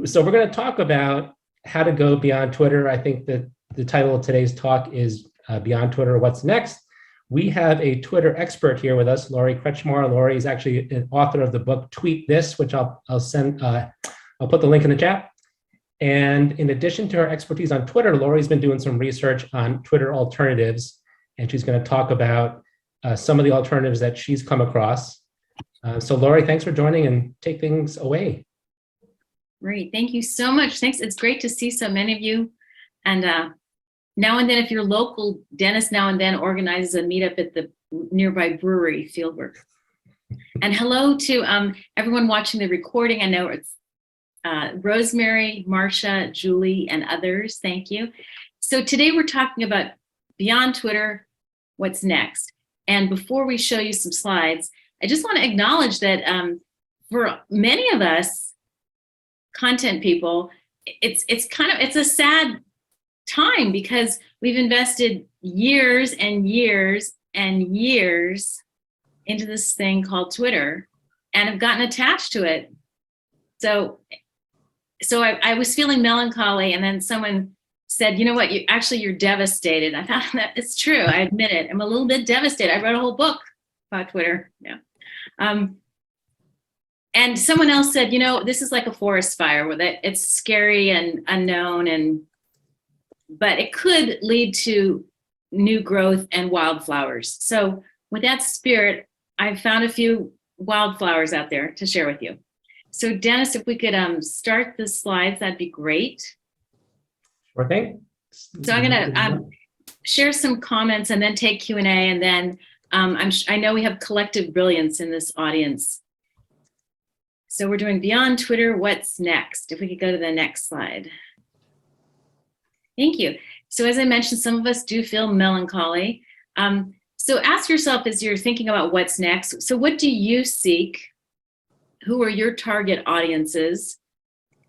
So we're going to talk about how to go beyond Twitter. I think that the title of today's talk is Beyond Twitter, What's Next? We have a Twitter expert here with us, Laurie Kretchmar. Laurie is actually an author of the book Tweet This, which I'll put the link in the chat. And in addition to her expertise on Twitter, Laurie's been doing some research on Twitter alternatives, and she's going to talk about some of the alternatives that she's come across. So Laurie, thanks for joining, and take things away. Great, thank you so much. Thanks, it's great to see so many of you. And now and then, if you're local, Dennis now and then organizes a meetup at the nearby brewery fieldwork. And hello to everyone watching the recording. I know it's Rosemary, Marcia, Julie, and others. Thank you. So today we're talking about Beyond Twitter, What's Next? And before we show you some slides, I just want to acknowledge that for many of us content people, it's a sad time because we've invested years and years and years into this thing called Twitter and have gotten attached to it. So I was feeling melancholy, and then someone said, you know what, you're devastated. I thought that it's true, I admit it. I'm a little bit devastated. I wrote a whole book about Twitter. Yeah. And someone else said, you know, this is like a forest fire where it's scary and unknown, but it could lead to new growth and wildflowers. So with that spirit, I've found a few wildflowers out there to share with you. So Dennis, if we could start the slides, that'd be great. Sure thing. So I'm gonna share some comments and then take Q&A, and then I know we have collective brilliance in this audience. So we're doing Beyond Twitter, What's Next? If we could go to the next slide. Thank you. So as I mentioned, some of us do feel melancholy. So ask yourself as you're thinking about what's next, so what do you seek? Who are your target audiences?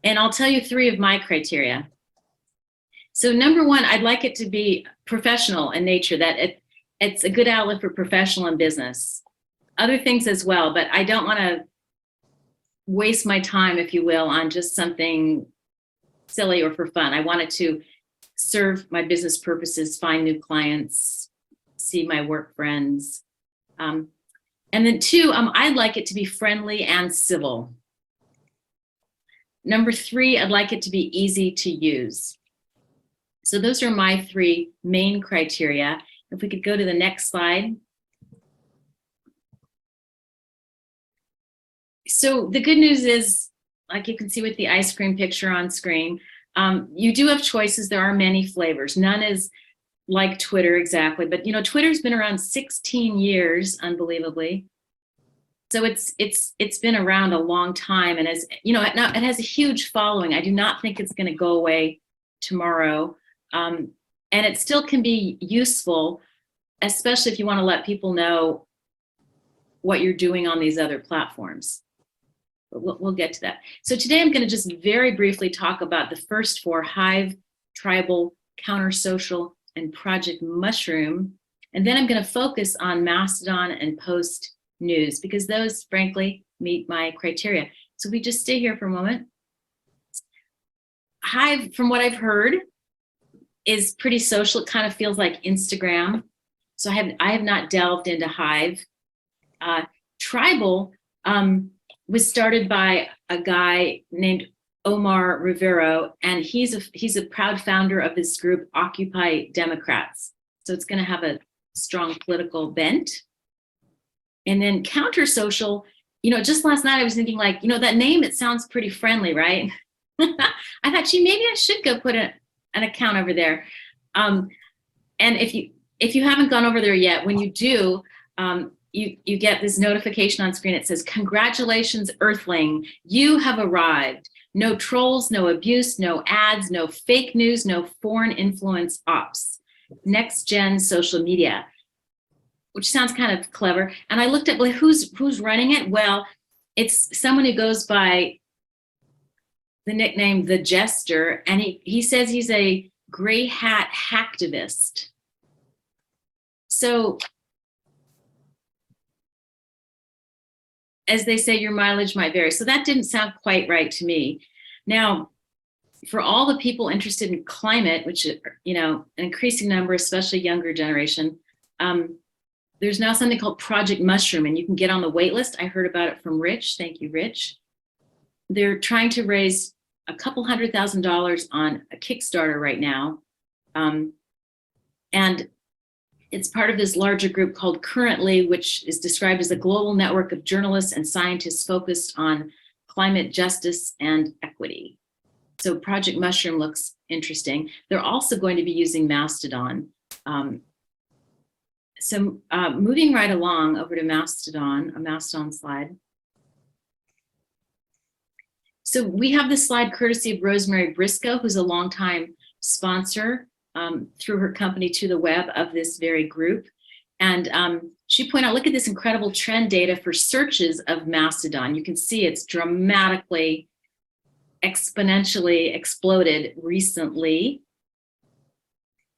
And I'll tell you 3 of my criteria. So number 1, I'd like it to be professional in nature, that it's a good outlet for professional and business. Other things as well, but I don't want to waste my time, if you will, on just something silly or for fun. I want it to serve my business purposes, find new clients, see my work friends. And then 2, I'd like it to be friendly and civil. Number 3, I'd like it to be easy to use. So those are my 3 main criteria. If we could go to the next slide. So the good news is, like you can see with the ice cream picture on screen, you do have choices. There are many flavors. None is like Twitter exactly, but you know, Twitter's been around 16 years, unbelievably. So it's been around a long time, and as you know, it has a huge following. I do not think it's going to go away tomorrow, and it still can be useful, especially if you want to let people know what you're doing on these other platforms. But we'll get to that. So today I'm going to just very briefly talk about the first 4: HIVE, TRIBEL, Counter Social, and Project Mushroom. And then I'm going to focus on Mastodon and Post.News, because those, frankly, meet my criteria. So we just stay here for a moment. HIVE, from what I've heard, is pretty social. It kind of feels like Instagram. So I have not delved into HIVE. TRIBEL was started by a guy named Omar Rivero, and he's a proud founder of this group, Occupy Democrats. So it's going to have a strong political bent. And then Counter Social, you know, just last night I was thinking, like, you know, that name, it sounds pretty friendly, right? I thought, gee, maybe I should go put an account over there. And if you haven't gone over there yet, when you do, you get this notification on screen. It says, "Congratulations, Earthling, you have arrived. No trolls, no abuse, no ads, no fake news, no foreign influence ops. Next gen social media," which sounds kind of clever. And I looked at, well, who's running it? Well, it's someone who goes by the nickname The Jester, and he says he's a gray hat hacktivist. So, as they say, your mileage might vary. So that didn't sound quite right to me. Now, for all the people interested in climate, which, you know, an increasing number, especially younger generation, there's now something called Project Mushroom, and you can get on the wait list. I heard about it from Rich. Thank you, Rich. They're trying to raise a couple $100,000 on a Kickstarter right now. And it's part of this larger group called Currently, which is described as a global network of journalists and scientists focused on climate justice and equity. So Project Mushroom looks interesting. They're also going to be using Mastodon. Moving right along over to Mastodon, a Mastodon slide. So we have this slide courtesy of Rosemary Briscoe, who's a longtime sponsor through her company To the Web of this very group. And she pointed out, look at this incredible trend data for searches of Mastodon. You can see it's dramatically, exponentially exploded recently.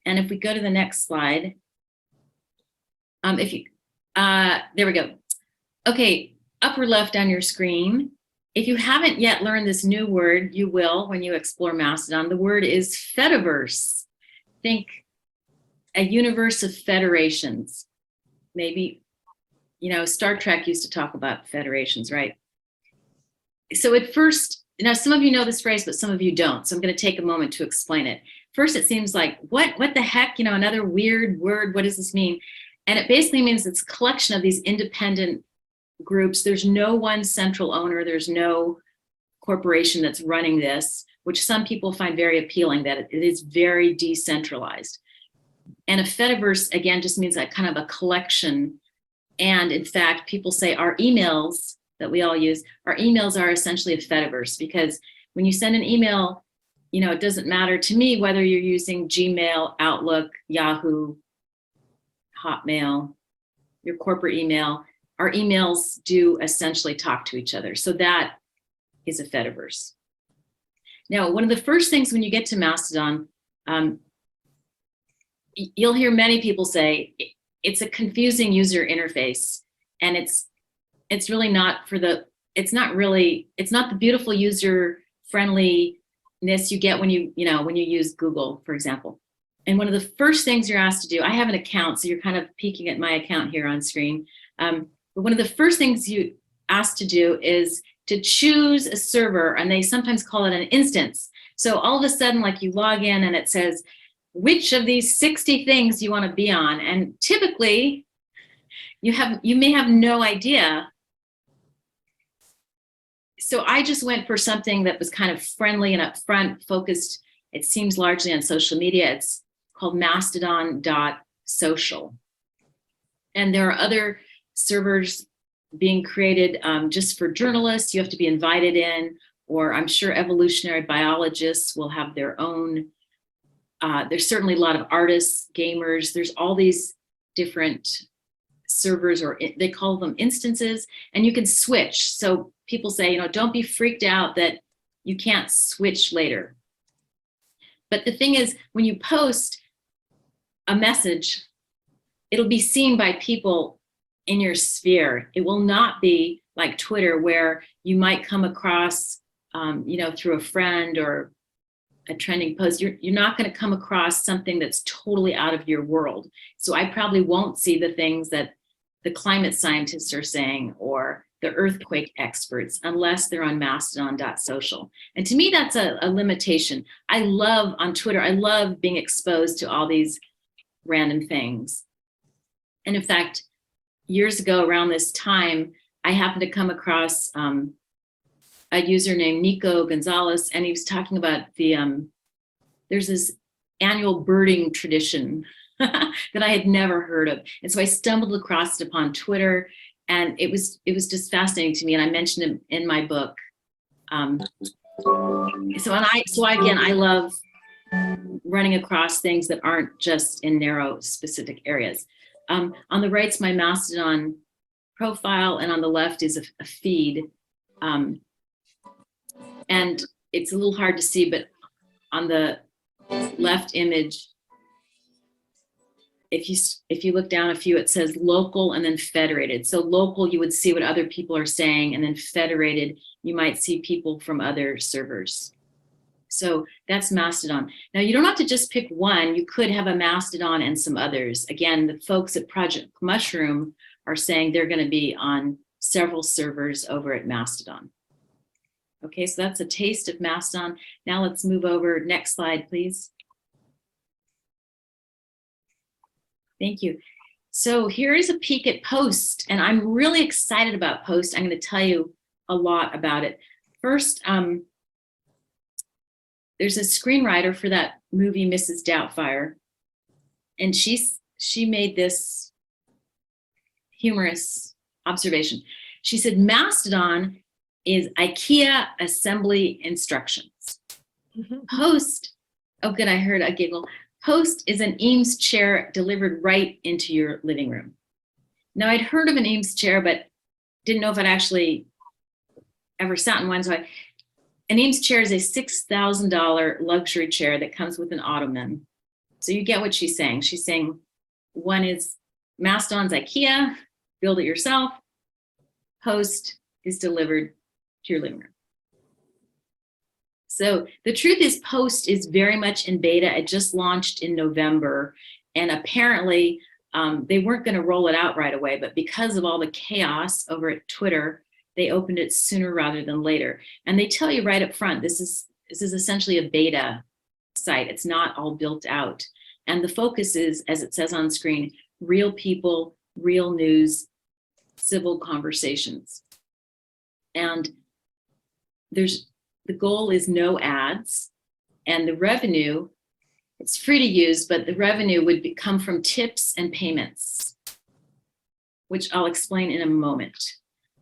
And if we go to the next slide, there we go. Okay, upper left on your screen. If you haven't yet learned this new word, you will when you explore Mastodon. The word is FEDIVERSE. Think a universe of federations. Maybe, you know, Star Trek used to talk about federations, right? So at first, now some of you know this phrase, but some of you don't. So I'm going to take a moment to explain it. First, it seems like, what the heck, you know, another weird word, what does this mean? And it basically means it's a collection of these independent groups. There's no one central owner. There's no corporation that's running this, which some people find very appealing, that it is very decentralized. And a Fediverse, again, just means that kind of a collection. And in fact, people say our emails that we all use, our emails are essentially a Fediverse, because when you send an email, you know, it doesn't matter to me whether you're using Gmail, Outlook, Yahoo, Hotmail, your corporate email. Our emails do essentially talk to each other. So that is a Fediverse. Now, one of the first things when you get to Mastodon, you'll hear many people say it's a confusing user interface, and it's really not for the, it's not the beautiful user friendliness you get when you use Google, for example. And one of the first things you're asked to do, I have an account, so you're kind of peeking at my account here on screen. But one of the first things you asked to do is to choose a server, and they sometimes call it an instance. So all of a sudden, like, you log in and it says, which of these 60 things you want to be on? And typically, you may have no idea. So I just went for something that was kind of friendly and upfront, focused, it seems, largely on social media. It's called Mastodon.social. And there are other servers being created just for journalists. You have to be invited in, or I'm sure evolutionary biologists will have their own. There's certainly a lot of artists, gamers. There's all these different servers, or they call them instances, and you can switch. So people say, you know, don't be freaked out that you can't switch later. But the thing is, when you post a message, it'll be seen by people in your sphere. It will not be like Twitter, where you might come across, you know, through a friend or a trending post. You're not going to come across something that's totally out of your world. So I probably won't see the things that the climate scientists are saying or the earthquake experts, unless they're on Mastodon.social. And to me, that's a limitation. I love, on Twitter, I love being exposed to all these random things. And in fact, years ago around this time, I happened to come across a user named Nico Gonzalez, and he was talking about there's this annual birding tradition that I had never heard of. And so I stumbled across it upon Twitter, and it was just fascinating to me. And I mentioned him in my book. So again, I love running across things that aren't just in narrow specific areas. On the right's my Mastodon profile, and on the left is a feed. And it's a little hard to see, but on the left image, if you look down a few, it says local and then federated. So local, you would see what other people are saying, and then federated, you might see people from other servers. So that's Mastodon. Now you don't have to just pick one. You could have a Mastodon and some others. Again, the folks at Project Mushroom are saying they're going to be on several servers over at Mastodon. Okay, so that's a taste of Mastodon. Now let's move over. Next slide, please. Thank you. So here is a peek at Post, and I'm really excited about Post. I'm going to tell you a lot about it. First, there's a screenwriter for that movie, Mrs. Doubtfire, and she made this humorous observation. She said, Mastodon is IKEA assembly instructions. Post, oh good, I heard a giggle. Post is an Eames chair delivered right into your living room. Now I'd heard of an Eames chair, but didn't know if I'd actually ever sat in one. So an Eames chair is a $6,000 luxury chair that comes with an ottoman. So you get what she's saying. She's saying one is Mastodon's IKEA, build it yourself. Post is delivered to your living room. So the truth is Post is very much in beta. It just launched in November, and apparently they weren't going to roll it out right away, but because of all the chaos over at Twitter, they opened it sooner rather than later. And they tell you right up front, this is essentially a beta site. It's not all built out. And the focus is, as it says on screen, real people, real news, civil conversations. And the goal is no ads, and the revenue, it's free to use, but the revenue would come from tips and payments, which I'll explain in a moment.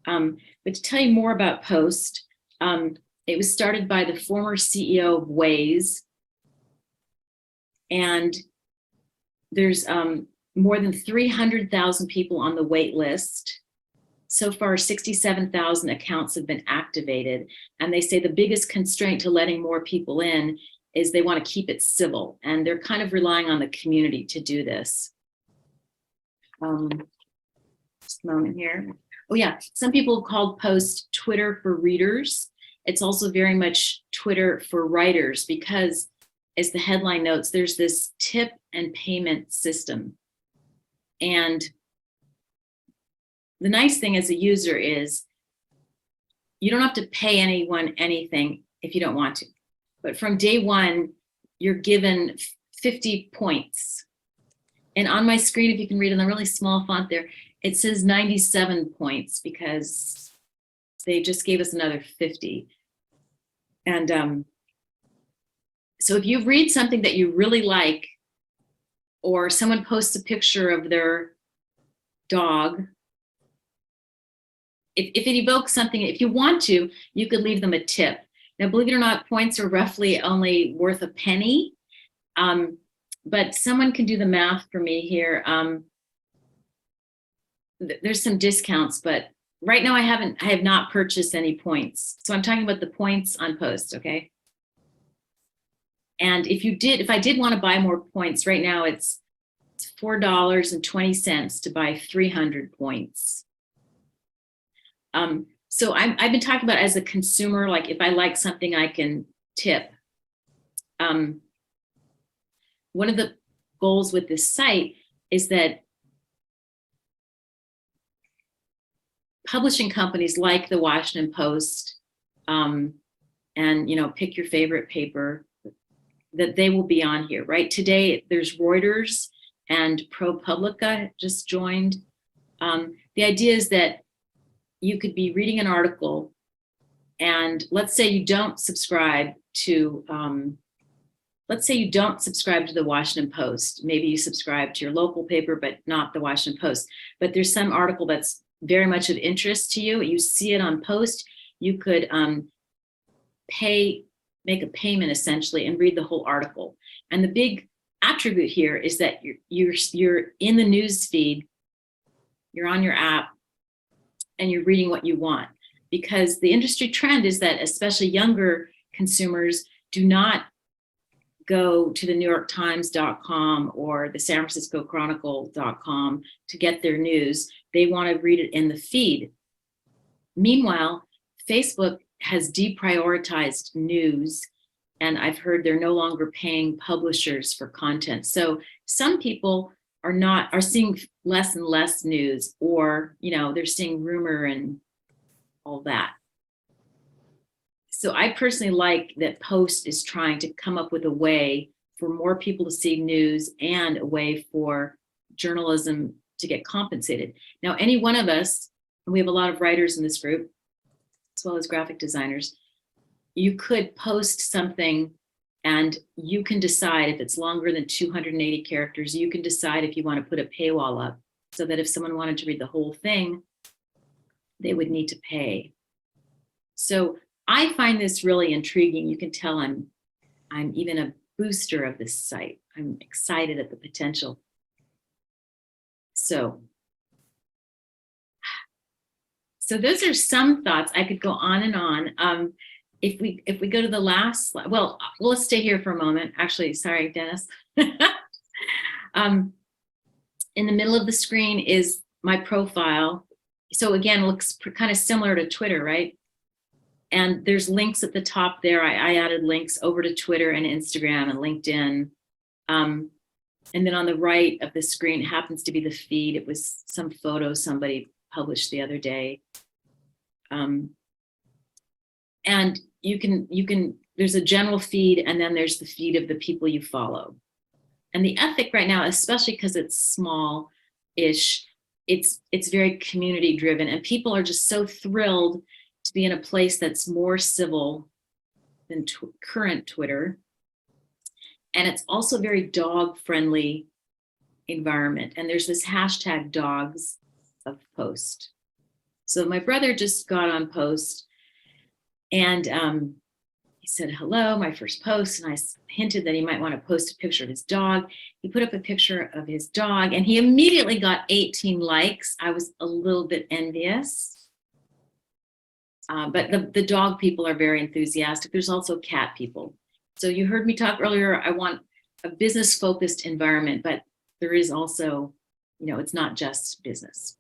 But to tell you more about Post, it was started by the former CEO of Waze, and there's more than 300,000 people on the wait list. So far, 67,000 accounts have been activated, and they say the biggest constraint to letting more people in is they want to keep it civil, and they're kind of relying on the community to do this. Just a moment here. Oh yeah, some people have called Post Twitter for readers. It's also very much Twitter for writers because, as the headline notes, there's this tip and payment system. And the nice thing as a user is you don't have to pay anyone anything if you don't want to. But from day one, you're given 50 points. And on my screen, if you can read in the really small font there, it says 97 points because they just gave us another 50. And so if you read something that you really like, or someone posts a picture of their dog, if it evokes something, if you want to, you could leave them a tip. Now, believe it or not, points are roughly only worth a penny, but someone can do the math for me here. There's some discounts, but right now I have not purchased any points. So I'm talking about the points on Post, okay? And if I did want to buy more points, right now it's $4.20 to buy 300 points. So I've been talking about as a consumer, like if I like something, I can tip. One of the goals with this site is that publishing companies like the Washington Post, and pick your favorite paper, that they will be on here, right? Today, there's Reuters and ProPublica just joined. The idea is that you could be reading an article, and let's say you don't subscribe to, the Washington Post. Maybe you subscribe to your local paper, but not the Washington Post. But there's some article that's very much of interest to you. You see it on Post. You could make a payment essentially and read the whole article. And the big attribute here is that you're in the news feed, you're on your app, and you're reading what you want. Because the industry trend is that especially younger consumers do not go to the NewYorkTimes.com or the San Francisco Chronicle.com to get their news. They want to read it in the feed. Meanwhile, Facebook has deprioritized news, And I've heard they're no longer paying publishers for content. So some people are seeing less and less news, or, they're seeing rumor and all that. So I personally like that Post is trying to come up with a way for more people to see news and a way for journalism to get compensated. Now, any one of us, and we have a lot of writers in this group, as well as graphic designers, you could post something and you can decide if it's longer than 280 characters, you can decide if you want to put a paywall up so that if someone wanted to read the whole thing, they would need to pay. So I find this really intriguing. You can tell I'm even a booster of this site. I'm excited at the potential. So those are some thoughts. I could go on and on. If we go to the last slide, well, let's stay here for a moment. Actually, sorry, Dennis. In the middle of the screen is my profile. So again, it looks kind of similar to Twitter, right? And there's links at the top there. I added links over to Twitter and Instagram and LinkedIn. And then on the right of the screen happens to be the feed. It was some photo somebody published the other day. And you can, there's a general feed, and then there's the feed of the people you follow. And the ethic right now, especially because it's small-ish, it's very community driven, and people are just so thrilled to be in a place that's more civil than current Twitter. And it's also very dog friendly environment. And there's this hashtag dogs of Post. So my brother just got on Post, and he said, hello, my first post. And I hinted that he might want to post a picture of his dog. He put up a picture of his dog, and he immediately got 18 likes. I was a little bit envious. But the dog people are very enthusiastic. There's also cat people. So you heard me talk earlier, I want a business focused environment, but there is also, it's not just business.